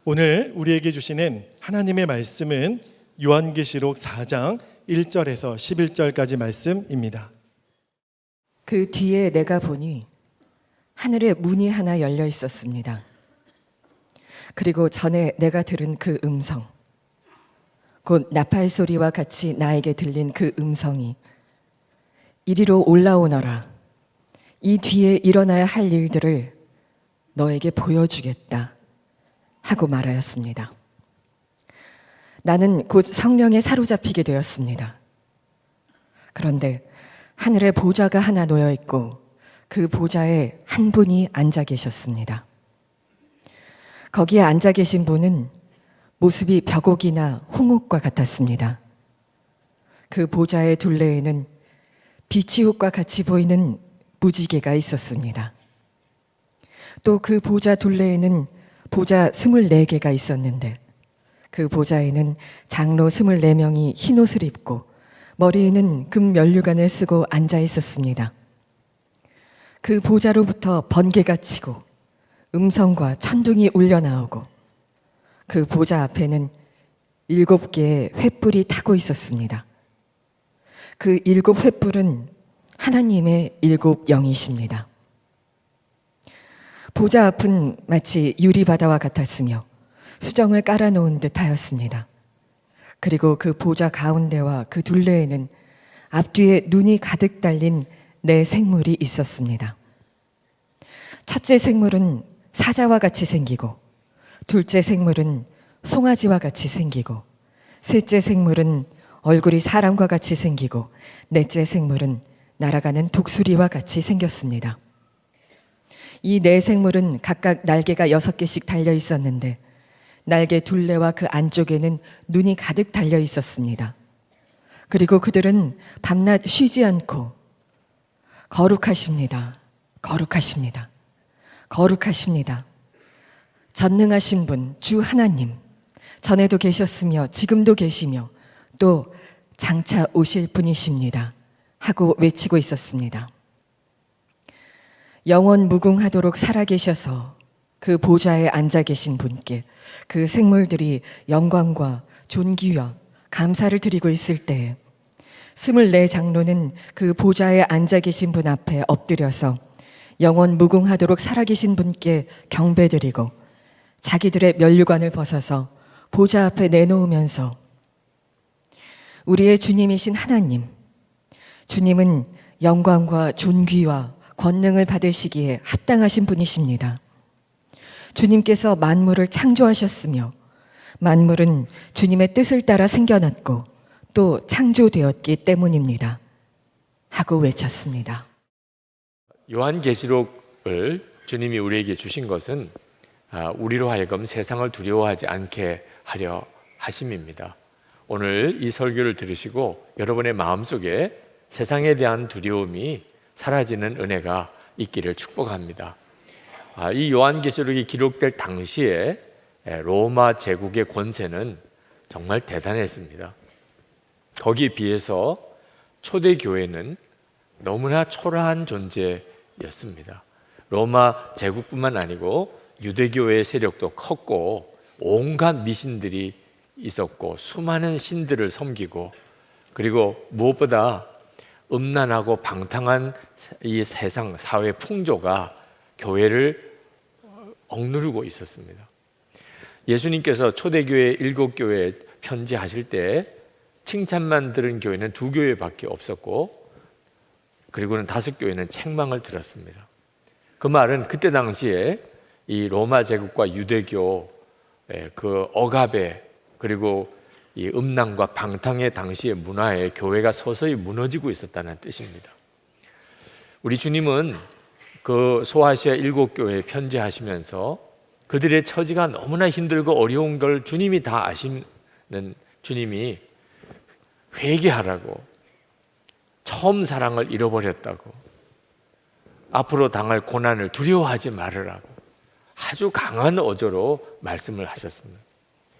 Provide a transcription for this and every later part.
오늘 우리에게 주시는 하나님의 말씀은 요한계시록 4장 1절에서 11절까지 말씀입니다. 그 뒤에 내가 보니 하늘에 문이 하나 열려 있었습니다. 그리고 전에 내가 들은 그 음성, 곧 나팔 소리와 같이 나에게 들린 그 음성이 이리로 올라오너라. 이 뒤에 일어나야 할 일들을 너에게 보여주겠다 하고 말하였습니다. 나는 곧 성령에 사로잡히게 되었습니다. 그런데 하늘에 보좌가 하나 놓여 있고 그 보좌에 한 분이 앉아 계셨습니다. 거기에 앉아 계신 분은 모습이 벽옥이나 홍옥과 같았습니다. 그 보좌의 둘레에는 비치옷과 같이 보이는 무지개가 있었습니다. 또 그 보좌 둘레에는 보좌 24개가 있었는데 그 보좌에는 장로 24명이 흰 옷을 입고 머리에는 금 면류관을 쓰고 앉아 있었습니다. 그 보좌로부터 번개가 치고 음성과 천둥이 울려 나오고 그 보좌 앞에는 7개의 횃불이 타고 있었습니다. 그 7 횃불은 하나님의 7 영이십니다. 보좌 앞은 마치 유리바다와 같았으며 수정을 깔아놓은 듯 하였습니다. 그리고 그 보좌 가운데와 그 둘레에는 앞뒤에 눈이 가득 달린 4 생물이 있었습니다. 첫째 생물은 사자와 같이 생기고, 둘째 생물은 송아지와 같이 생기고, 셋째 생물은 얼굴이 사람과 같이 생기고, 넷째 생물은 날아가는 독수리와 같이 생겼습니다. 이 4 생물은 각각 날개가 6개씩 달려 있었는데 날개 둘레와 그 안쪽에는 눈이 가득 달려 있었습니다. 그리고 그들은 밤낮 쉬지 않고 거룩하십니다. 거룩하십니다. 거룩하십니다. 전능하신 분, 주 하나님, 전에도 계셨으며 지금도 계시며 또 장차 오실 분이십니다 하고 외치고 있었습니다. 영원 무궁하도록 살아계셔서 그 보좌에 앉아 계신 분께 그 생물들이 영광과 존귀와 감사를 드리고 있을 때에 24 장로는 그 보좌에 앉아 계신 분 앞에 엎드려서 영원 무궁하도록 살아계신 분께 경배드리고 자기들의 면류관을 벗어서 보좌 앞에 내놓으면서 우리의 주님이신 하나님, 주님은 영광과 존귀와 권능을 받으시기에 합당하신 분이십니다. 주님께서 만물을 창조하셨으며 만물은 주님의 뜻을 따라 생겨났고 또 창조되었기 때문입니다 하고 외쳤습니다. 요한계시록을 주님이 우리에게 주신 것은 우리로 하여금 세상을 두려워하지 않게 하려 하심입니다. 오늘 이 설교를 들으시고 여러분의 마음속에 세상에 대한 두려움이 사라지는 은혜가 있기를 축복합니다. 이 요한계시록이 기록될 당시에 로마 제국의 권세는 정말 대단했습니다. 거기에 비해서 초대교회는 너무나 초라한 존재였습니다. 로마 제국뿐만 아니고 유대교회의 세력도 컸고 온갖 미신들이 있었고 수많은 신들을 섬기고 그리고 무엇보다 음란하고 방탕한 이 세상 사회 풍조가 교회를 억누르고 있었습니다. 예수님께서 초대교회 7교회에 편지하실 때 칭찬만 들은 교회는 2교회밖에 없었고 그리고는 5교회는 책망을 들었습니다. 그 말은 그때 당시에 이 로마 제국과 유대교 그 억압에 그리고 이 음란과 방탕의 당시의 문화에 교회가 서서히 무너지고 있었다는 뜻입니다. 우리 주님은 그 소아시아 7교회에 편지하시면서 그들의 처지가 너무나 힘들고 어려운 걸 주님이 다 아시는 주님이 회개하라고, 처음 사랑을 잃어버렸다고, 앞으로 당할 고난을 두려워하지 말으라고 아주 강한 어조로 말씀을 하셨습니다.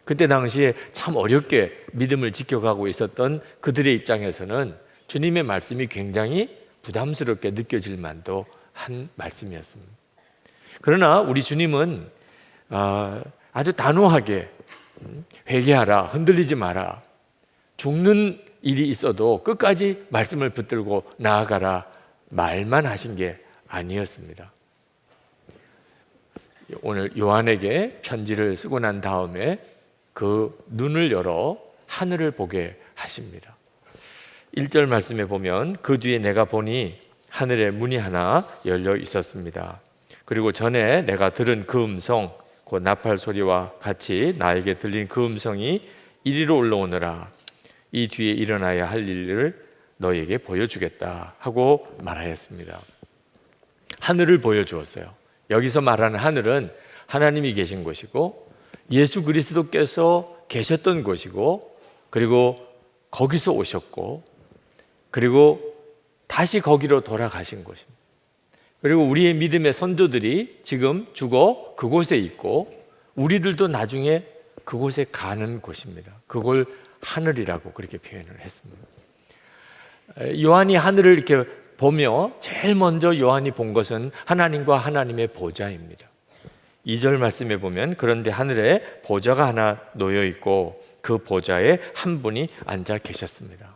그때 당시에 참 어렵게 믿음을 지켜가고 있었던 그들의 입장에서는 주님의 말씀이 굉장히 부담스럽게 느껴질 만도 한 말씀이었습니다. 그러나 우리 주님은 아주 단호하게 회개하라, 흔들리지 마라, 죽는 일이 있어도 끝까지 말씀을 붙들고 나아가라 말만 하신 게 아니었습니다. 오늘 요한에게 편지를 쓰고 난 다음에 그 눈을 열어 하늘을 보게 하십니다. 1절 말씀에 보면 그 뒤에 내가 보니 하늘에 문이 하나 열려 있었습니다. 그리고 전에 내가 들은 그 음성, 그 나팔 소리와 같이 나에게 들린 그 음성이 이리로 올라오너라. 이 뒤에 일어나야 할 일을 너에게 보여주겠다 하고 말하였습니다. 하늘을 보여주었어요. 여기서 말하는 하늘은 하나님이 계신 곳이고 예수 그리스도께서 계셨던 곳이고, 그리고 거기서 오셨고, 그리고 다시 거기로 돌아가신 곳입니다. 그리고 우리의 믿음의 선조들이 지금 죽어 그곳에 있고 우리들도 나중에 그곳에 가는 곳입니다. 그걸 하늘이라고 그렇게 표현을 했습니다. 요한이 하늘을 이렇게 보며 제일 먼저 요한이 본 것은 하나님과 하나님의 보좌입니다. 2절 말씀에 보면 그런데 하늘에 보좌가 하나 놓여 있고 그 보좌에 한 분이 앉아 계셨습니다.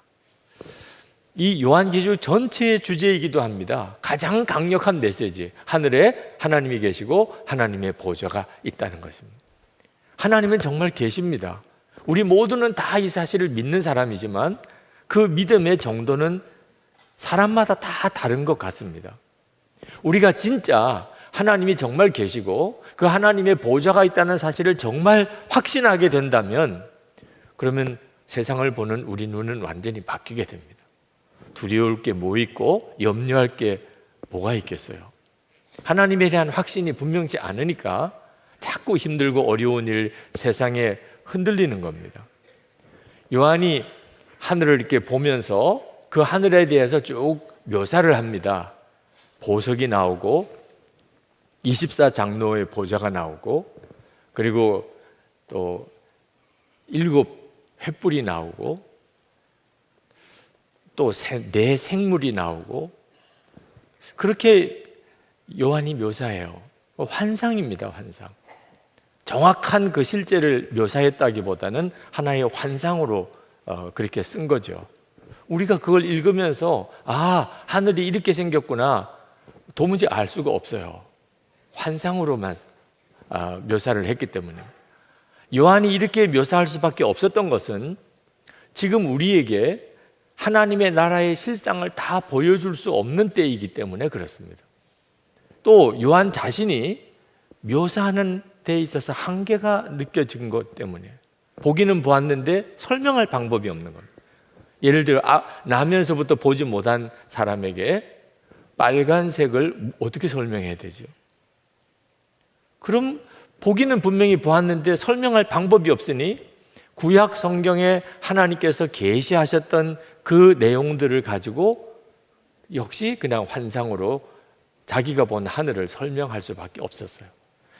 이 요한계시록 전체의 주제이기도 합니다. 가장 강력한 메시지, 하늘에 하나님이 계시고 하나님의 보좌가 있다는 것입니다. 하나님은 정말 계십니다. 우리 모두는 다 이 사실을 믿는 사람이지만 그 믿음의 정도는 사람마다 다 다른 것 같습니다. 우리가 진짜 하나님이 정말 계시고 그 하나님의 보좌가 있다는 사실을 정말 확신하게 된다면, 그러면 세상을 보는 우리 눈은 완전히 바뀌게 됩니다. 두려울 게 뭐 있고 염려할 게 뭐가 있겠어요? 하나님에 대한 확신이 분명치 않으니까 자꾸 힘들고 어려운 일, 세상에 흔들리는 겁니다. 요한이 하늘을 이렇게 보면서 그 하늘에 대해서 쭉 묘사를 합니다. 보석이 나오고 24장로의 보좌가 나오고, 그리고 또 7 횃불이 나오고, 또 4 생물이 나오고, 그렇게 요한이 묘사해요. 환상입니다, 환상. 정확한 그 실제를 묘사했다기보다는 하나의 환상으로 그렇게 쓴 거죠. 우리가 그걸 읽으면서 아, 하늘이 이렇게 생겼구나 도무지 알 수가 없어요. 환상으로만 묘사를 했기 때문에. 요한이 이렇게 묘사할 수밖에 없었던 것은 지금 우리에게 하나님의 나라의 실상을 다 보여줄 수 없는 때이기 때문에 그렇습니다. 또 요한 자신이 묘사하는 데 있어서 한계가 느껴진 것 때문에, 보기는 보았는데 설명할 방법이 없는 겁니다. 예를 들어 나면서부터 보지 못한 사람에게 빨간색을 어떻게 설명해야 되죠? 그럼 보기는 분명히 보았는데 설명할 방법이 없으니 구약 성경에 하나님께서 계시하셨던 그 내용들을 가지고 역시 그냥 환상으로 자기가 본 하늘을 설명할 수밖에 없었어요.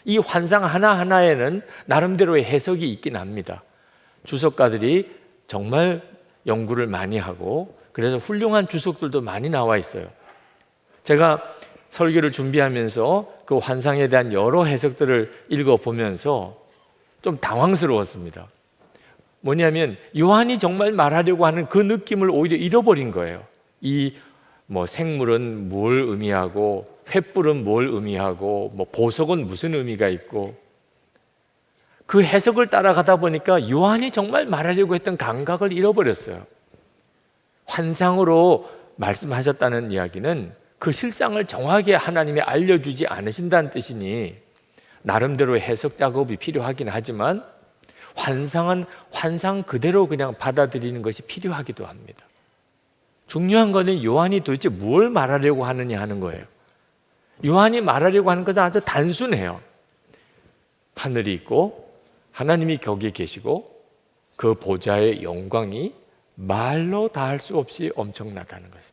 이 환상 하나하나에는 나름대로의 해석이 있긴 합니다. 주석가들이 정말 연구를 많이 하고 그래서 훌륭한 주석들도 많이 나와 있어요. 제가 설교를 준비하면서 그 환상에 대한 여러 해석들을 읽어보면서 좀 당황스러웠습니다. 뭐냐면 요한이 정말 말하려고 하는 그 느낌을 오히려 잃어버린 거예요. 이 생물은 뭘 의미하고 횃불은 뭘 의미하고 보석은 무슨 의미가 있고, 그 해석을 따라가다 보니까 요한이 정말 말하려고 했던 감각을 잃어버렸어요. 환상으로 말씀하셨다는 이야기는 그 실상을 정확하게 하나님이 알려주지 않으신다는 뜻이니 나름대로 해석 작업이 필요하긴 하지만 환상은 환상 그대로 그냥 받아들이는 것이 필요하기도 합니다. 중요한 것은 요한이 도대체 뭘 말하려고 하느냐 하는 거예요. 요한이 말하려고 하는 것은 아주 단순해요. 하늘이 있고 하나님이 거기에 계시고 그 보좌의 영광이 말로 다할 수 없이 엄청나다는 것입니다.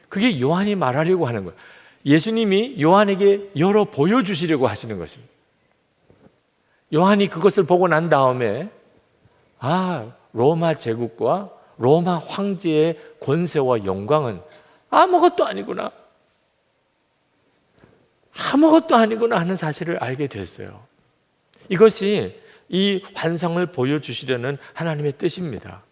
그게 요한이 말하려고 하는 거예요. 예수님이 요한에게 열어 보여주시려고 하시는 것입니다. 요한이 그것을 보고 난 다음에 로마 제국과 로마 황제의 권세와 영광은 아무것도 아니구나 하는 사실을 알게 됐어요. 이것이 이 환상을 보여주시려는 하나님의 뜻입니다.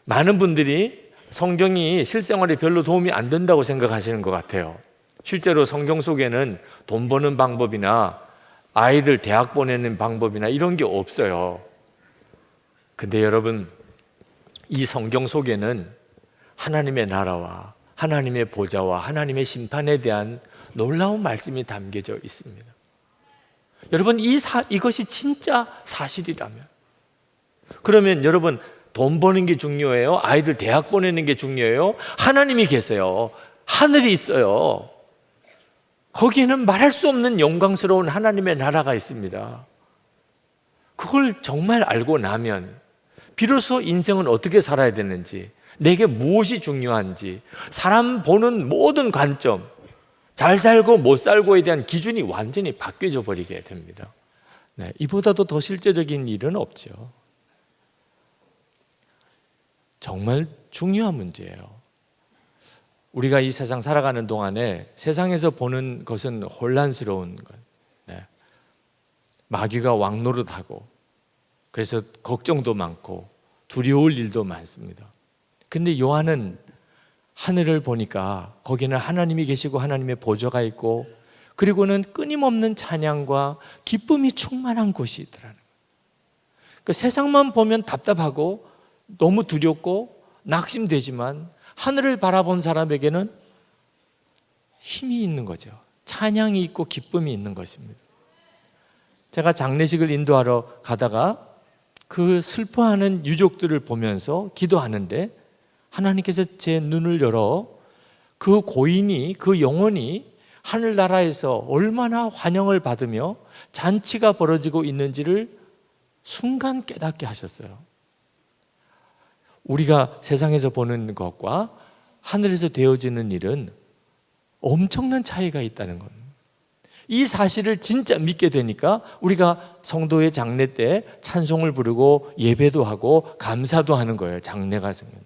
많은 분들이 성경이 실생활에 별로 도움이 안 된다고 생각하시는 것 같아요. 실제로 성경 속에는 돈 버는 방법이나 아이들 대학 보내는 방법이나 이런 게 없어요. 근데 여러분, 이 성경 속에는 하나님의 나라와 하나님의 보좌와 하나님의 심판에 대한 놀라운 말씀이 담겨져 있습니다. 여러분, 이것이 진짜 사실이라면, 그러면 여러분, 돈 버는 게 중요해요? 아이들 대학 보내는 게 중요해요? 하나님이 계세요. 하늘이 있어요. 거기에는 말할 수 없는 영광스러운 하나님의 나라가 있습니다. 그걸 정말 알고 나면 비로소 인생은 어떻게 살아야 되는지, 내게 무엇이 중요한지, 사람 보는 모든 관점, 잘 살고 못 살고에 대한 기준이 완전히 바뀌어져 버리게 됩니다. 네, 이보다도 더 실제적인 일은 없죠. 정말 중요한 문제예요. 우리가 이 세상 살아가는 동안에 세상에서 보는 것은 혼란스러운 것, 네. 마귀가 왕노릇하고 그래서 걱정도 많고 두려울 일도 많습니다. 근데 요한은 하늘을 보니까 거기는 하나님이 계시고 하나님의 보좌가 있고, 그리고는 끊임없는 찬양과 기쁨이 충만한 곳이 있더라는 거예요. 그러니까 세상만 보면 답답하고 너무 두렵고 낙심되지만 하늘을 바라본 사람에게는 힘이 있는 거죠. 찬양이 있고 기쁨이 있는 것입니다. 제가 장례식을 인도하러 가다가 그 슬퍼하는 유족들을 보면서 기도하는데 하나님께서 제 눈을 열어 그 고인이, 그 영혼이 하늘나라에서 얼마나 환영을 받으며 잔치가 벌어지고 있는지를 순간 깨닫게 하셨어요. 우리가 세상에서 보는 것과 하늘에서 되어지는 일은 엄청난 차이가 있다는 겁니다. 이 사실을 진짜 믿게 되니까 우리가 성도의 장례 때 찬송을 부르고 예배도 하고 감사도 하는 거예요. 장례가 생긴.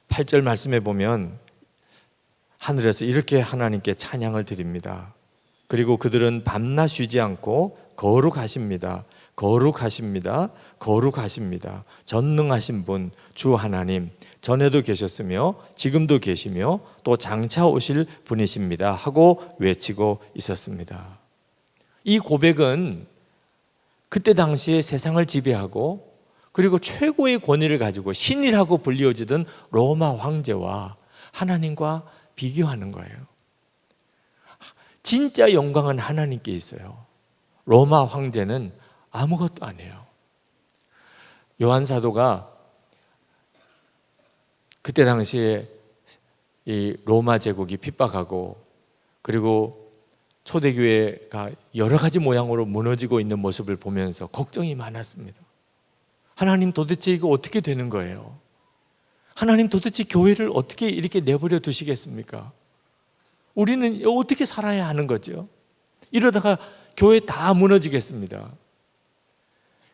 8절 말씀에 보면 하늘에서 이렇게 하나님께 찬양을 드립니다. 그리고 그들은 밤낮 쉬지 않고 거룩하십니다. 거룩하십니다. 거룩하십니다. 전능하신 분 주 하나님, 전에도 계셨으며 지금도 계시며 또 장차 오실 분이십니다 하고 외치고 있었습니다. 이 고백은 그때 당시에 세상을 지배하고 그리고 최고의 권위를 가지고 신이라고 불리워지던 로마 황제와 하나님과 비교하는 거예요. 진짜 영광은 하나님께 있어요. 로마 황제는 아무것도 아니에요. 요한 사도가 그때 당시에 이 로마 제국이 핍박하고 그리고 초대교회가 여러 가지 모양으로 무너지고 있는 모습을 보면서 걱정이 많았습니다. 하나님, 도대체 이거 어떻게 되는 거예요? 하나님, 도대체 교회를 어떻게 이렇게 내버려 두시겠습니까? 우리는 어떻게 살아야 하는 거죠? 이러다가 교회 다 무너지겠습니다.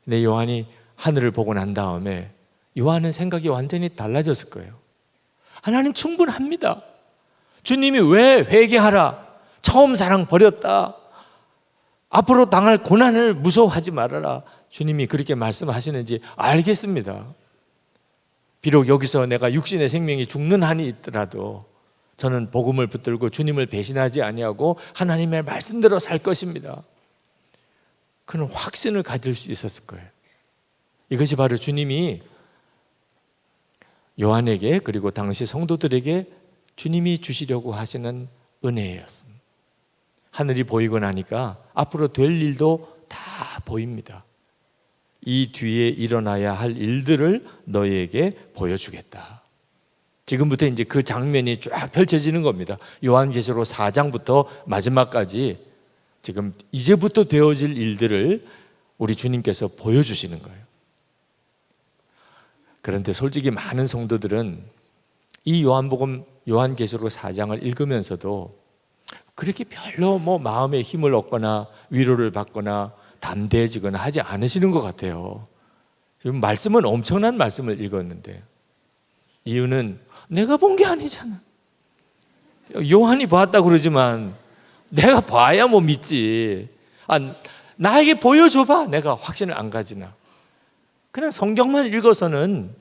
근데 요한이 하늘을 보고 난 다음에 요한은 생각이 완전히 달라졌을 거예요. 하나님 충분합니다. 주님이 왜 회개하라, 처음 사랑 버렸다, 앞으로 당할 고난을 무서워하지 말아라, 주님이 그렇게 말씀하시는지 알겠습니다. 비록 여기서 내가 육신의 생명이 죽는 한이 있더라도 저는 복음을 붙들고 주님을 배신하지 아니하고 하나님의 말씀대로 살 것입니다. 그런 확신을 가질 수 있었을 거예요. 이것이 바로 주님이 요한에게 그리고 당시 성도들에게 주님이 주시려고 하시는 은혜였습니다. 하늘이 보이고 나니까 앞으로 될 일도 다 보입니다. 이 뒤에 일어나야 할 일들을 너희에게 보여주겠다. 지금부터 이제 그 장면이 쫙 펼쳐지는 겁니다. 요한계시록 4장부터 마지막까지 지금 이제부터 되어질 일들을 우리 주님께서 보여주시는 거예요. 그런데 솔직히 많은 성도들은 이 요한계시록 4장을 읽으면서도 그렇게 별로 마음에 힘을 얻거나 위로를 받거나 담대해지거나 하지 않으시는 것 같아요. 지금 말씀은 엄청난 말씀을 읽었는데 이유는 내가 본 게 아니잖아. 요한이 봤다고 그러지만 내가 봐야 뭐 믿지. 나에게 보여줘봐. 내가 확신을 안 가지나. 그냥 성경만 읽어서는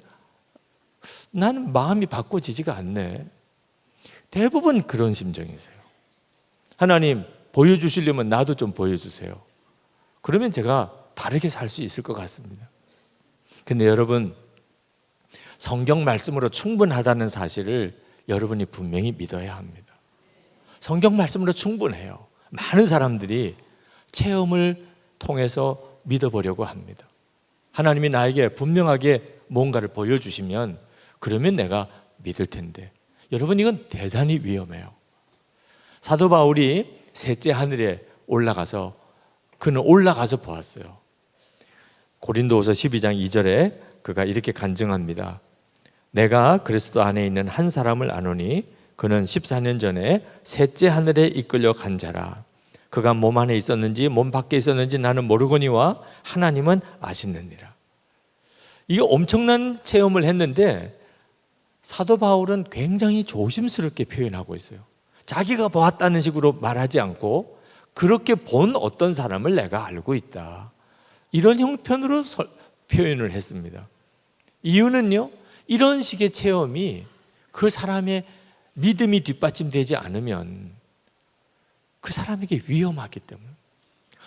나는 마음이 바꿔지지가 않네. 대부분 그런 심정이세요. 하나님 보여주시려면 나도 좀 보여주세요. 그러면 제가 다르게 살 수 있을 것 같습니다. 근데 여러분, 성경 말씀으로 충분하다는 사실을 여러분이 분명히 믿어야 합니다. 성경 말씀으로 충분해요. 많은 사람들이 체험을 통해서 믿어보려고 합니다. 하나님이 나에게 분명하게 뭔가를 보여주시면 그러면 내가 믿을 텐데, 여러분 이건 대단히 위험해요. 사도 바울이 셋째 하늘에 올라가서 그는 올라가서 보았어요. 고린도후서 12장 2절에 그가 이렇게 간증합니다. 내가 그리스도 안에 있는 한 사람을 아노니 그는 14년 전에 셋째 하늘에 이끌려 간 자라. 그가 몸 안에 있었는지 몸 밖에 있었는지 나는 모르거니와 하나님은 아시느니라. 이게 엄청난 체험을 했는데 사도 바울은 굉장히 조심스럽게 표현하고 있어요. 자기가 보았다는 식으로 말하지 않고 그렇게 본 어떤 사람을 내가 알고 있다, 이런 형편으로 표현을 했습니다. 이유는요, 이런 식의 체험이 그 사람의 믿음이 뒷받침되지 않으면 그 사람에게 위험하기 때문에.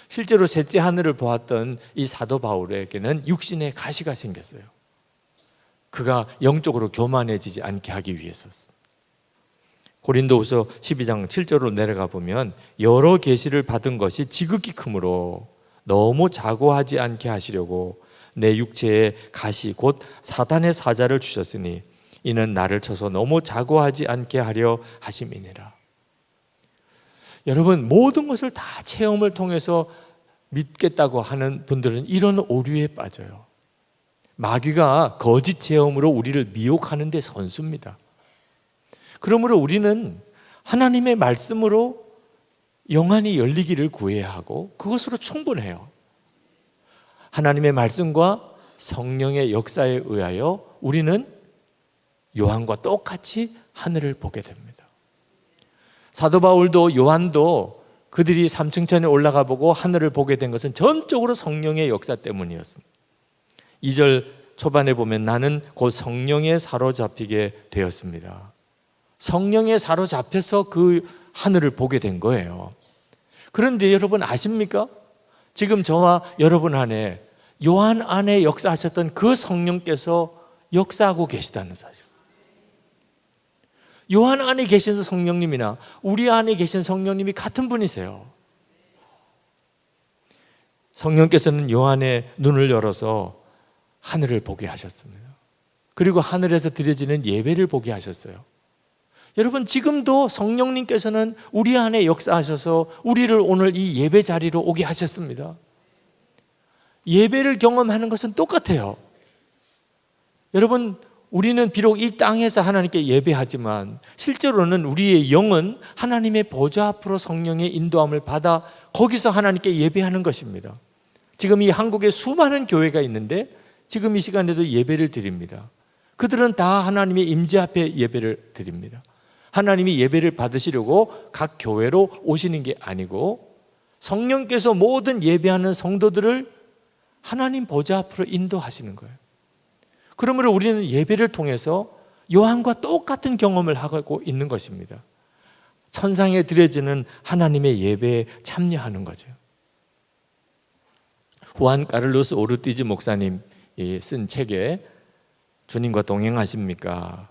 실제로 셋째 하늘을 보았던 이 사도 바울에게는 육신의 가시가 생겼어요. 그가 영적으로 교만해지지 않게 하기 위해서였습니다. 고린도후서 12장 7절로 내려가 보면 여러 계시를 받은 것이 지극히 크므로 너무 자고하지 않게 하시려고 내 육체에 가시 곧 사단의 사자를 주셨으니 이는 나를 쳐서 너무 자고하지 않게 하려 하심이니라. 여러분, 모든 것을 다 체험을 통해서 믿겠다고 하는 분들은 이런 오류에 빠져요. 마귀가 거짓 체험으로 우리를 미혹하는 데 선수입니다. 그러므로 우리는 하나님의 말씀으로 영안이 열리기를 구해야 하고 그것으로 충분해요. 하나님의 말씀과 성령의 역사에 의하여 우리는 요한과 똑같이 하늘을 보게 됩니다. 사도 바울도 요한도 그들이 삼층천에 올라가 보고 하늘을 보게 된 것은 전적으로 성령의 역사 때문이었습니다. 2절 초반에 보면 나는 곧 성령에 사로잡히게 되었습니다. 성령에 사로잡혀서 그 하늘을 보게 된 거예요. 그런데 여러분 아십니까? 지금 저와 여러분 안에 요한 안에 역사하셨던 그 성령께서 역사하고 계시다는 사실. 요한 안에 계신 성령님이나 우리 안에 계신 성령님이 같은 분이세요. 성령께서는 요한의 눈을 열어서 하늘을 보게 하셨습니다. 그리고 하늘에서 드려지는 예배를 보게 하셨어요. 여러분, 지금도 성령님께서는 우리 안에 역사하셔서 우리를 오늘 이 예배 자리로 오게 하셨습니다. 예배를 경험하는 것은 똑같아요. 여러분, 우리는 비록 이 땅에서 하나님께 예배하지만 실제로는 우리의 영은 하나님의 보좌 앞으로 성령의 인도함을 받아 거기서 하나님께 예배하는 것입니다. 지금 이 한국에 수많은 교회가 있는데 지금 이 시간에도 예배를 드립니다. 그들은 다 하나님의 임재 앞에 예배를 드립니다. 하나님이 예배를 받으시려고 각 교회로 오시는 게 아니고 성령께서 모든 예배하는 성도들을 하나님 보좌 앞으로 인도하시는 거예요. 그러므로 우리는 예배를 통해서 요한과 똑같은 경험을 하고 있는 것입니다. 천상에 드려지는 하나님의 예배에 참여하는 거죠. 후안 카를로스 오르티즈 목사님이 쓴 책에 주님과 동행하십니까?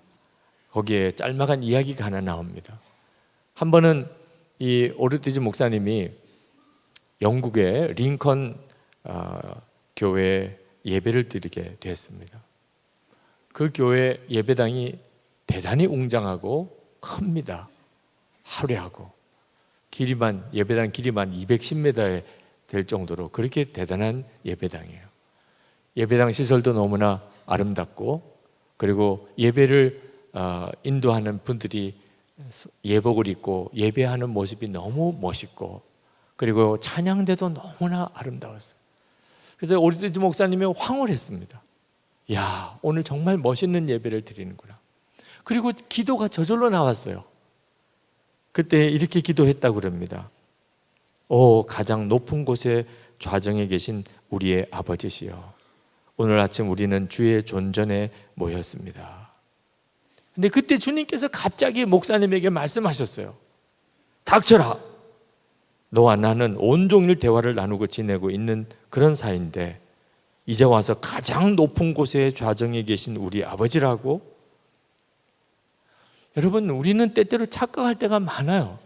거기에 짤막한 이야기가 하나 나옵니다. 한 번은 이 오르티즈 목사님이 영국의 링컨 교회에 예배를 드리게 됐습니다. 그 교회 예배당이 대단히 웅장하고 큽니다. 화려하고 예배당 길이만 210m에 될 정도로 그렇게 대단한 예배당이에요. 예배당 시설도 너무나 아름답고, 그리고 예배를 인도하는 분들이 예복을 입고 예배하는 모습이 너무 멋있고, 그리고 찬양대도 너무나 아름다웠어요. 그래서 오르티즈 목사님이 황홀했습니다. 야, 오늘 정말 멋있는 예배를 드리는구나. 그리고 기도가 저절로 나왔어요. 그때 이렇게 기도했다고 그럽니다. 오 가장 높은 곳에 좌정에 계신 우리의 아버지시여, 오늘 아침 우리는 주의 존전에 모였습니다. 근데 그때 주님께서 갑자기 목사님에게 말씀하셨어요. 닥쳐라. 너와 나는 온종일 대화를 나누고 지내고 있는 그런 사이인데 이제 와서 가장 높은 곳에 좌정에 계신 우리 아버지라고? 여러분, 우리는 때때로 착각할 때가 많아요.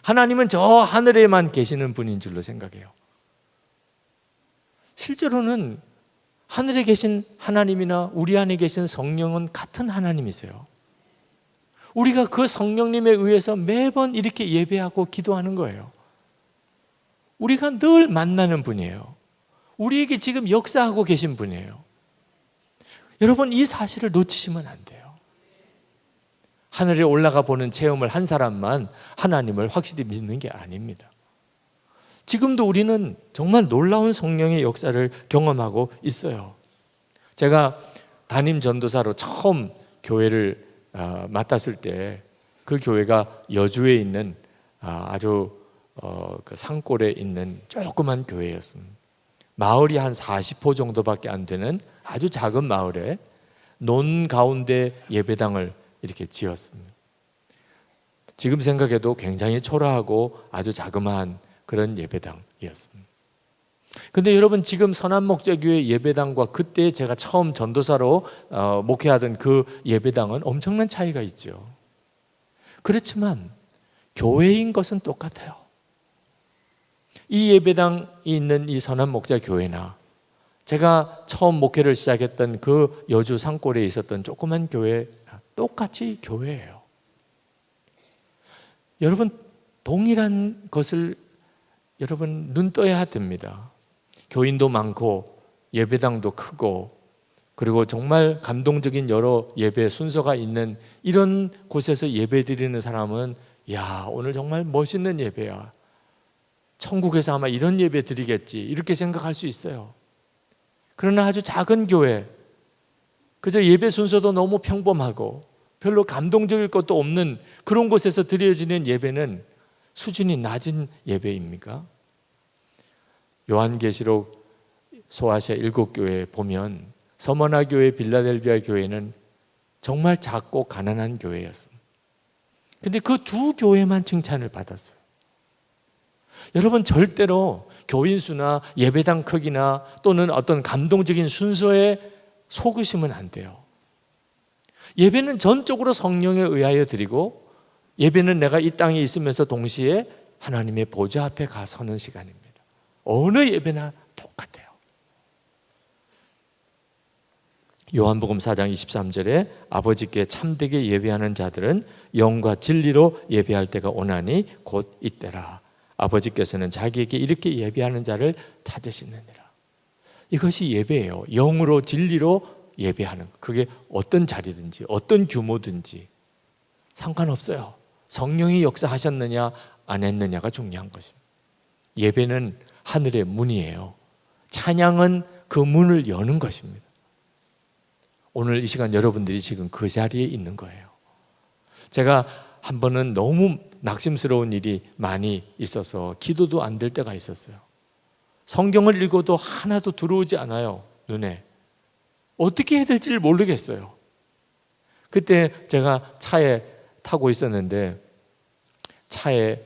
하나님은 저 하늘에만 계시는 분인 줄로 생각해요. 실제로는 하늘에 계신 하나님이나 우리 안에 계신 성령은 같은 하나님이세요. 우리가 그 성령님에 의해서 매번 이렇게 예배하고 기도하는 거예요. 우리가 늘 만나는 분이에요. 우리에게 지금 역사하고 계신 분이에요. 여러분, 이 사실을 놓치시면 안 돼요. 하늘에 올라가 보는 체험을 한 사람만 하나님을 확실히 믿는 게 아닙니다. 지금도 우리는 정말 놀라운 성령의 역사를 경험하고 있어요. 제가 담임 전도사로 처음 교회를 맡았을 때 그 교회가 여주에 있는 아주 그 산골에 있는 조그만 교회였습니다. 마을이 한 40호 정도밖에 안 되는 아주 작은 마을에 논 가운데 예배당을 이렇게 지었습니다. 지금 생각해도 굉장히 초라하고 아주 자그마한 그런 예배당이었습니다. 근데 여러분, 지금 선한목자교회 예배당과 그때 제가 처음 전도사로 목회하던 그 예배당은 엄청난 차이가 있죠. 그렇지만 교회인 것은 똑같아요. 이 예배당이 있는 이 선한목자교회나 제가 처음 목회를 시작했던 그 여주 산골에 있었던 조그만 교회, 똑같이 교회예요. 여러분, 동일한 것을 여러분 눈 떠야 됩니다. 교인도 많고 예배당도 크고 그리고 정말 감동적인 여러 예배 순서가 있는 이런 곳에서 예배 드리는 사람은 야, 오늘 정말 멋있는 예배야. 천국에서 아마 이런 예배 드리겠지, 이렇게 생각할 수 있어요. 그러나 아주 작은 교회, 그저 예배 순서도 너무 평범하고 별로 감동적일 것도 없는 그런 곳에서 드려지는 예배는 수준이 낮은 예배입니까? 요한계시록 소아시아 7교회에 보면 서머나 교회, 빌라델비아 교회는 정말 작고 가난한 교회였습니다. 근데 그 두 교회만 칭찬을 받았어요. 여러분, 절대로 교인 수나 예배당 크기나 또는 어떤 감동적인 순서에 속으시면 안 돼요. 예배는 전적으로 성령에 의하여 드리고 예배는 내가 이 땅에 있으면서 동시에 하나님의 보좌 앞에 가 서는 시간입니다. 어느 예배나 똑같아요. 요한복음 4장 23절에 아버지께 참되게 예배하는 자들은 영과 진리로 예배할 때가 오나니 곧 이때라. 아버지께서는 자기에게 이렇게 예배하는 자를 찾으시느니라. 이것이 예배예요. 영으로 진리로 예배하는 것. 그게 어떤 자리든지 어떤 규모든지 상관없어요. 성령이 역사하셨느냐 안 했느냐가 중요한 것입니다. 예배는 하늘의 문이에요. 찬양은 그 문을 여는 것입니다. 오늘 이 시간 여러분들이 지금 그 자리에 있는 거예요. 제가 한 번은 너무 낙심스러운 일이 많이 있어서 기도도 안 될 때가 있었어요. 성경을 읽어도 하나도 들어오지 않아요, 눈에. 어떻게 해야 될지를 모르겠어요. 그때 제가 차에 타고 있었는데 차에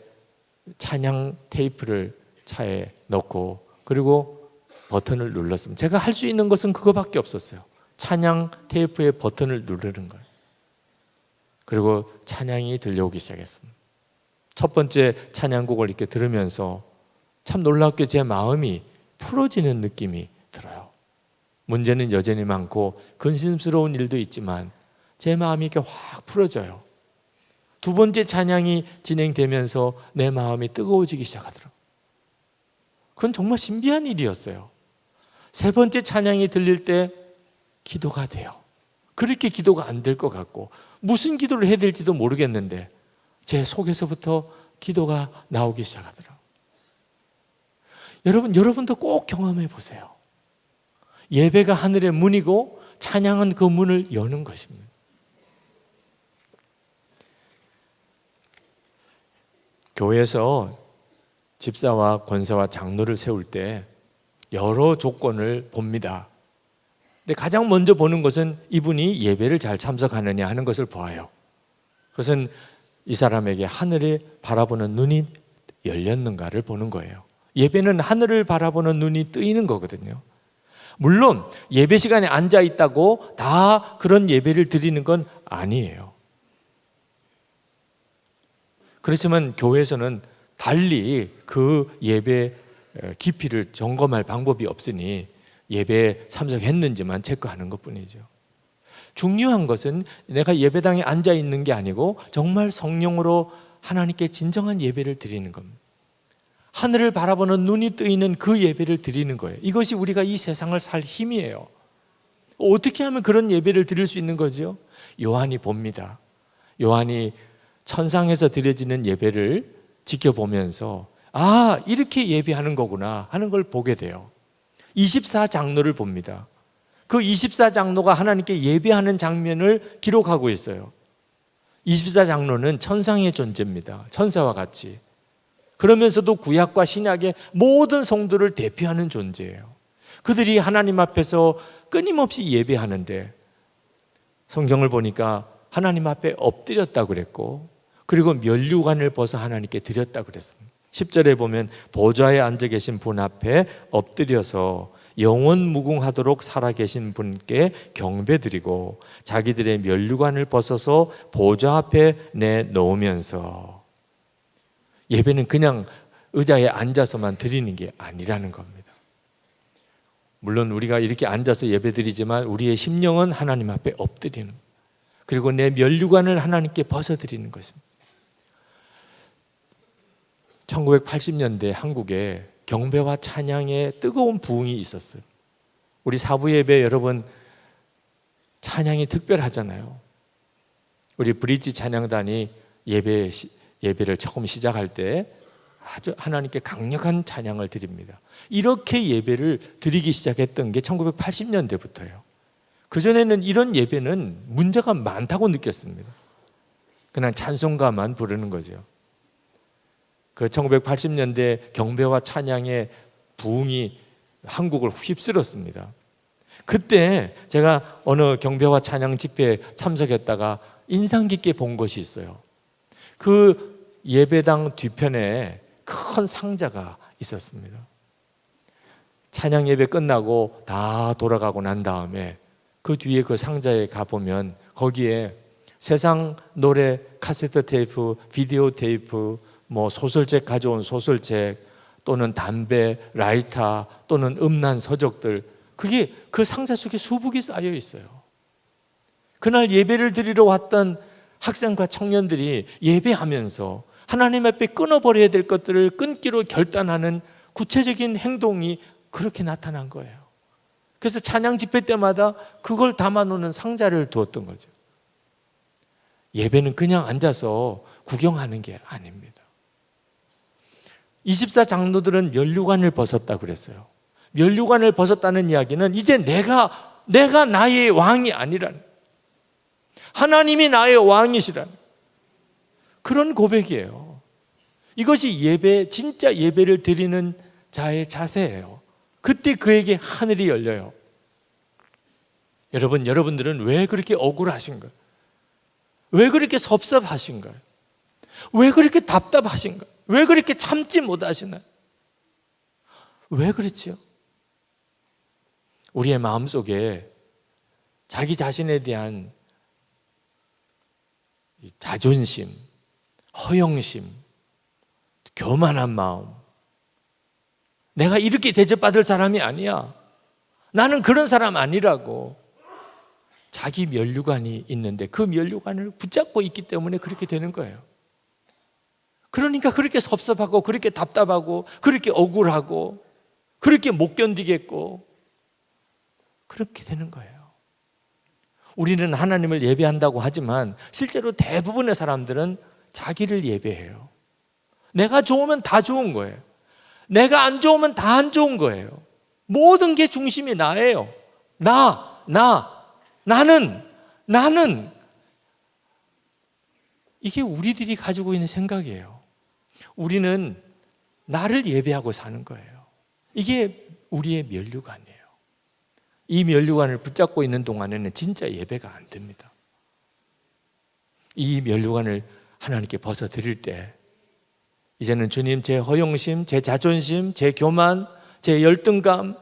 찬양 테이프를 차에 넣고 그리고 버튼을 눌렀습니다. 제가 할 수 있는 것은 그거밖에 없었어요. 찬양 테이프의 버튼을 누르는 거예요. 그리고 찬양이 들려오기 시작했습니다. 첫 번째 찬양곡을 이렇게 들으면서 참 놀랍게 제 마음이 풀어지는 느낌이 들어요. 문제는 여전히 많고 근심스러운 일도 있지만 제 마음이 이렇게 확 풀어져요. 두 번째 찬양이 진행되면서 내 마음이 뜨거워지기 시작하더라고요. 그건 정말 신비한 일이었어요. 세 번째 찬양이 들릴 때 기도가 돼요. 그렇게 기도가 안 될 것 같고 무슨 기도를 해야 될지도 모르겠는데 제 속에서부터 기도가 나오기 시작하더라고요. 여러분도 꼭 경험해 보세요. 예배가 하늘의 문이고 찬양은 그 문을 여는 것입니다. 교회에서 집사와 권사와 장로를 세울 때 여러 조건을 봅니다. 근데 가장 먼저 보는 것은 이분이 예배를 잘 참석하느냐 하는 것을 보아요. 그것은 이 사람에게 하늘을 바라보는 눈이 열렸는가를 보는 거예요. 예배는 하늘을 바라보는 눈이 뜨이는 거거든요. 물론 예배 시간에 앉아 있다고 다 그런 예배를 드리는 건 아니에요. 그렇지만 교회에서는 달리 그 예배 깊이를 점검할 방법이 없으니 예배에 참석했는지만 체크하는 것뿐이죠. 중요한 것은 내가 예배당에 앉아 있는 게 아니고 정말 성령으로 하나님께 진정한 예배를 드리는 겁니다. 하늘을 바라보는 눈이 뜨이는 그 예배를 드리는 거예요. 이것이 우리가 이 세상을 살 힘이에요. 어떻게 하면 그런 예배를 드릴 수 있는 거죠? 요한이 봅니다. 요한이 천상에서 드려지는 예배를 지켜보면서 아, 이렇게 예배하는 거구나 하는 걸 보게 돼요. 24장로를 봅니다. 그 24장로가 하나님께 예배하는 장면을 기록하고 있어요. 24장로는 천상의 존재입니다. 천사와 같이. 그러면서도 구약과 신약의 모든 성도를 대표하는 존재예요. 그들이 하나님 앞에서 끊임없이 예배하는데 성경을 보니까 하나님 앞에 엎드렸다고 그랬고 그리고 면류관을 벗어 하나님께 드렸다고 그랬습니다. 10절에 보면 보좌에 앉아 계신 분 앞에 엎드려서 영원 무궁하도록 살아계신 분께 경배드리고 자기들의 면류관을 벗어서 보좌 앞에 내놓으면서 예배는 그냥 의자에 앉아서만 드리는 게 아니라는 겁니다. 물론 우리가 이렇게 앉아서 예배드리지만 우리의 심령은 하나님 앞에 엎드리는, 그리고 내 면류관을 하나님께 벗어드리는 것입니다. 1980년대 한국에 경배와 찬양의 뜨거운 부흥이 있었어요. 우리 사부 예배 여러분 찬양이 특별하잖아요. 우리 브릿지 찬양단이 예배를 처음 시작할 때 아주 하나님께 강력한 찬양을 드립니다. 이렇게 예배를 드리기 시작했던 게 1980년대부터예요. 그전에는 이런 예배는 문제가 많다고 느꼈습니다. 그냥 찬송가만 부르는 거죠. 그 1980년대 경배와 찬양의 부흥이 한국을 휩쓸었습니다. 그때 제가 어느 경배와 찬양 집회에 참석했다가 인상 깊게 본 것이 있어요. 그 예배당 뒤편에 큰 상자가 있었습니다. 찬양 예배 끝나고 다 돌아가고 난 다음에 그 뒤에 그 상자에 가보면 거기에 세상 노래 카세트 테이프, 비디오 테이프, 뭐 소설책 가져온 소설책 또는 담배, 라이터 또는 음란 서적들, 그게 그 상자 속에 수북이 쌓여 있어요. 그날 예배를 드리러 왔던 학생과 청년들이 예배하면서 하나님 앞에 끊어버려야 될 것들을 끊기로 결단하는 구체적인 행동이 그렇게 나타난 거예요. 그래서 찬양 집회 때마다 그걸 담아놓는 상자를 두었던 거죠. 예배는 그냥 앉아서 구경하는 게 아닙니다. 24장로들은 면류관을 벗었다고 그랬어요. 면류관을 벗었다는 이야기는 이제 내가 나의 왕이 아니라는, 하나님이 나의 왕이시라는 그런 고백이에요. 이것이 예배, 진짜 예배를 드리는 자의 자세예요. 그때 그에게 하늘이 열려요. 여러분들은 왜 그렇게 억울하신가요? 왜 그렇게 섭섭하신가요? 왜 그렇게 답답하신가요? 왜 그렇게 참지 못하시나요? 왜 그렇지요? 우리의 마음속에 자기 자신에 대한 자존심, 허영심, 교만한 마음, 내가 이렇게 대접받을 사람이 아니야, 나는 그런 사람 아니라고, 자기 면류관이 있는데 그 면류관을 붙잡고 있기 때문에 그렇게 되는 거예요. 그러니까 그렇게 섭섭하고 그렇게 답답하고 그렇게 억울하고 그렇게 못 견디겠고 그렇게 되는 거예요. 우리는 하나님을 예배한다고 하지만 실제로 대부분의 사람들은 자기를 예배해요. 내가 좋으면 다 좋은 거예요. 내가 안 좋으면 다 안 좋은 거예요. 모든 게 중심이 나예요. 나는 이게 우리들이 가지고 있는 생각이에요. 우리는 나를 예배하고 사는 거예요. 이게 우리의 면류관이에요. 이 면류관을 붙잡고 있는 동안에는 진짜 예배가 안 됩니다. 이 면류관을 하나님께 벗어드릴 때 이제는 주님, 제 허영심, 제 자존심, 제 교만, 제 열등감,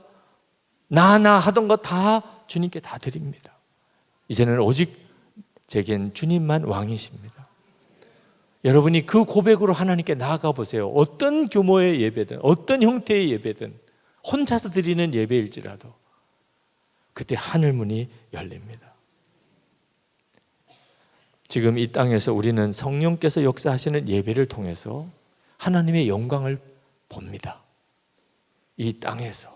나 하던 거 다 주님께 다 드립니다. 이제는 오직 제겐 주님만 왕이십니다. 여러분이 그 고백으로 하나님께 나아가 보세요. 어떤 규모의 예배든 어떤 형태의 예배든 혼자서 드리는 예배일지라도 그때 하늘문이 열립니다. 지금 이 땅에서 우리는 성령께서 역사하시는 예배를 통해서 하나님의 영광을 봅니다. 이 땅에서.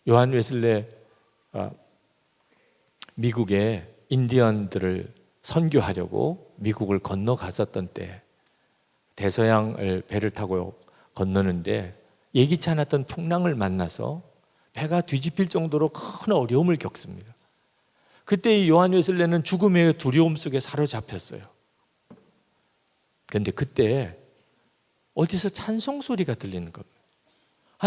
요한 웨슬레 미국의 인디언들을 선교하려고 미국을 건너갔었던 때 대서양을 배를 타고 건너는데 예기치 않았던 풍랑을 만나서 배가 뒤집힐 정도로 큰 어려움을 겪습니다. 그때 이 요한 웨슬레는 죽음의 두려움 속에 사로잡혔어요. 그런데 그때 어디서 찬송 소리가 들리는 겁니다.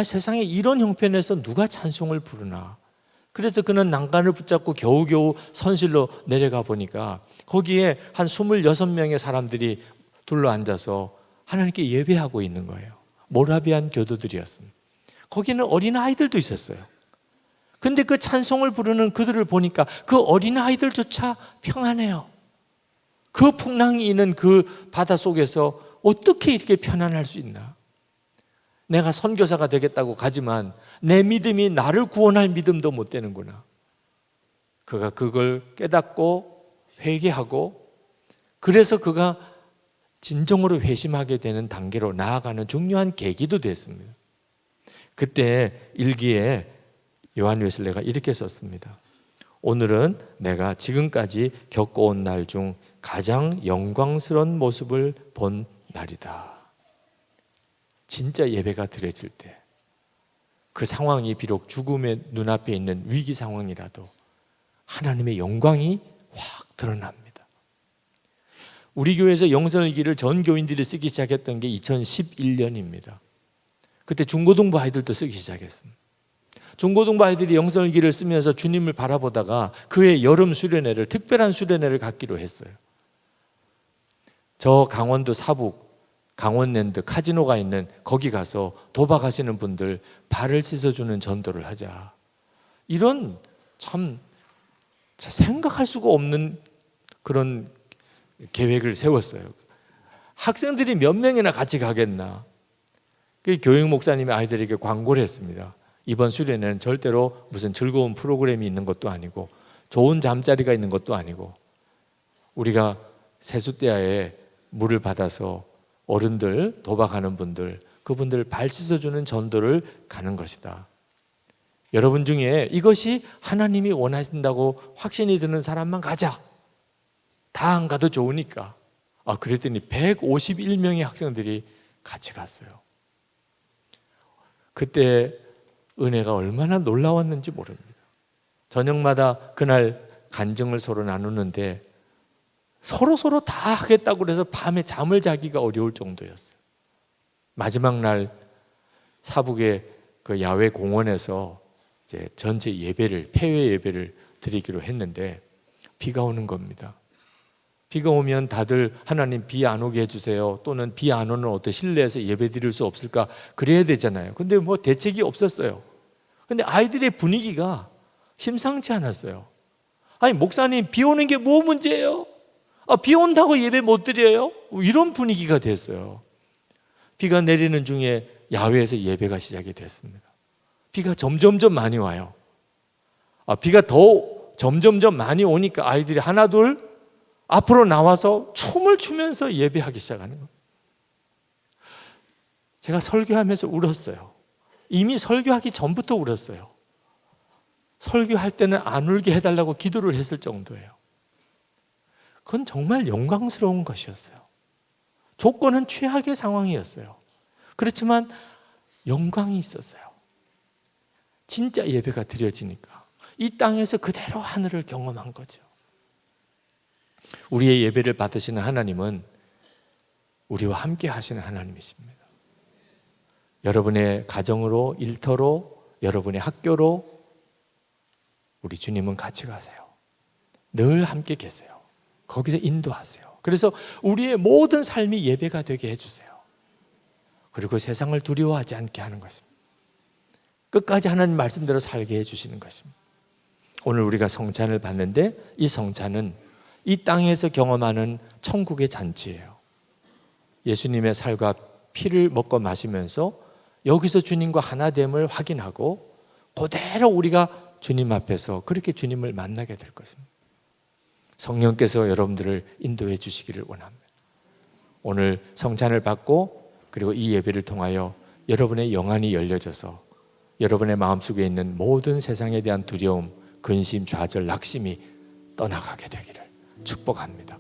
세상에 이런 형편에서 누가 찬송을 부르나. 그래서 그는 난간을 붙잡고 겨우겨우 선실로 내려가 보니까 거기에 한 26명의 사람들이 둘러앉아서 하나님께 예배하고 있는 거예요. 모라비안 교도들이었습니다. 거기는 어린아이들도 있었어요. 근데 그 찬송을 부르는 그들을 보니까 그 어린아이들조차 평안해요. 그 풍랑이 있는 그 바다 속에서 어떻게 이렇게 편안할 수 있나? 내가 선교사가 되겠다고 가지만 내 믿음이 나를 구원할 믿음도 못 되는구나. 그가 그걸 깨닫고 회개하고 그래서 그가 진정으로 회심하게 되는 단계로 나아가는 중요한 계기도 됐습니다. 그때 일기에 요한 웨슬레가 이렇게 썼습니다. 오늘은 내가 지금까지 겪어온 날 중 가장 영광스러운 모습을 본 날이다. 진짜 예배가 드려질 때 그 상황이 비록 죽음의 눈앞에 있는 위기 상황이라도 하나님의 영광이 확 드러납니다. 우리 교회에서 영성일기를 전 교인들이 쓰기 시작했던 게 2011년입니다. 그때 중고등부 아이들도 쓰기 시작했습니다. 중고등부 아이들이 영성일기를 쓰면서 주님을 바라보다가 그의 여름 수련회를 특별한 수련회를 갖기로 했어요. 저 강원도 사북 강원랜드 카지노가 있는 거기 가서 도박하시는 분들 발을 씻어주는 전도를 하자. 이런 참 생각할 수가 없는 그런 계획을 세웠어요. 학생들이 몇 명이나 같이 가겠나. 그 교육 목사님이 아이들에게 광고를 했습니다. 이번 수련회는 절대로 무슨 즐거운 프로그램이 있는 것도 아니고 좋은 잠자리가 있는 것도 아니고 우리가 세숫대야에 물을 받아서 어른들 도박하는 분들 그분들 발 씻어주는 전도를 가는 것이다. 여러분 중에 이것이 하나님이 원하신다고 확신이 드는 사람만 가자. 다 안 가도 좋으니까. 그랬더니 151명의 학생들이 같이 갔어요. 그때 은혜가 얼마나 놀라웠는지 모릅니다. 저녁마다 그날 간증을 서로 나누는데 서로 다 하겠다고 그래서 밤에 잠을 자기가 어려울 정도였어요. 마지막 날 사북의 그 야외 공원에서 이제 전체 예배를 폐회 예배를 드리기로 했는데 비가 오는 겁니다. 비가 오면 다들 하나님 비 안 오게 해주세요. 또는 비 안 오는 어떤 실내에서 예배 드릴 수 없을까 그래야 되잖아요. 근데 뭐 대책이 없었어요. 근데 아이들의 분위기가 심상치 않았어요. 아니 목사님 비 오는 게 뭐 문제예요? 비 온다고 예배 못 드려요? 이런 분위기가 됐어요. 비가 내리는 중에 야외에서 예배가 시작이 됐습니다. 비가 점점점 많이 와요. 비가 더 점점점 많이 오니까 아이들이 하나 둘 앞으로 나와서 춤을 추면서 예배하기 시작하는 거예요. 제가 설교하면서 울었어요. 이미 설교하기 전부터 울었어요. 설교할 때는 안 울게 해달라고 기도를 했을 정도예요. 그건 정말 영광스러운 것이었어요. 조건은 최악의 상황이었어요. 그렇지만 영광이 있었어요. 진짜 예배가 드려지니까 이 땅에서 그대로 하늘을 경험한 거죠. 우리의 예배를 받으시는 하나님은 우리와 함께 하시는 하나님이십니다. 여러분의 가정으로, 일터로, 여러분의 학교로 우리 주님은 같이 가세요. 늘 함께 계세요. 거기서 인도하세요. 그래서 우리의 모든 삶이 예배가 되게 해주세요. 그리고 세상을 두려워하지 않게 하는 것입니다. 끝까지 하나님 말씀대로 살게 해주시는 것입니다. 오늘 우리가 성찬을 받는데 이 성찬은 이 땅에서 경험하는 천국의 잔치예요. 예수님의 살과 피를 먹고 마시면서 여기서 주님과 하나됨을 확인하고 그대로 우리가 주님 앞에서 그렇게 주님을 만나게 될 것입니다. 성령께서 여러분들을 인도해 주시기를 원합니다. 오늘 성찬을 받고 그리고 이 예배를 통하여 여러분의 영안이 열려져서 여러분의 마음속에 있는 모든 세상에 대한 두려움, 근심, 좌절, 낙심이 떠나가게 되기를 축복합니다.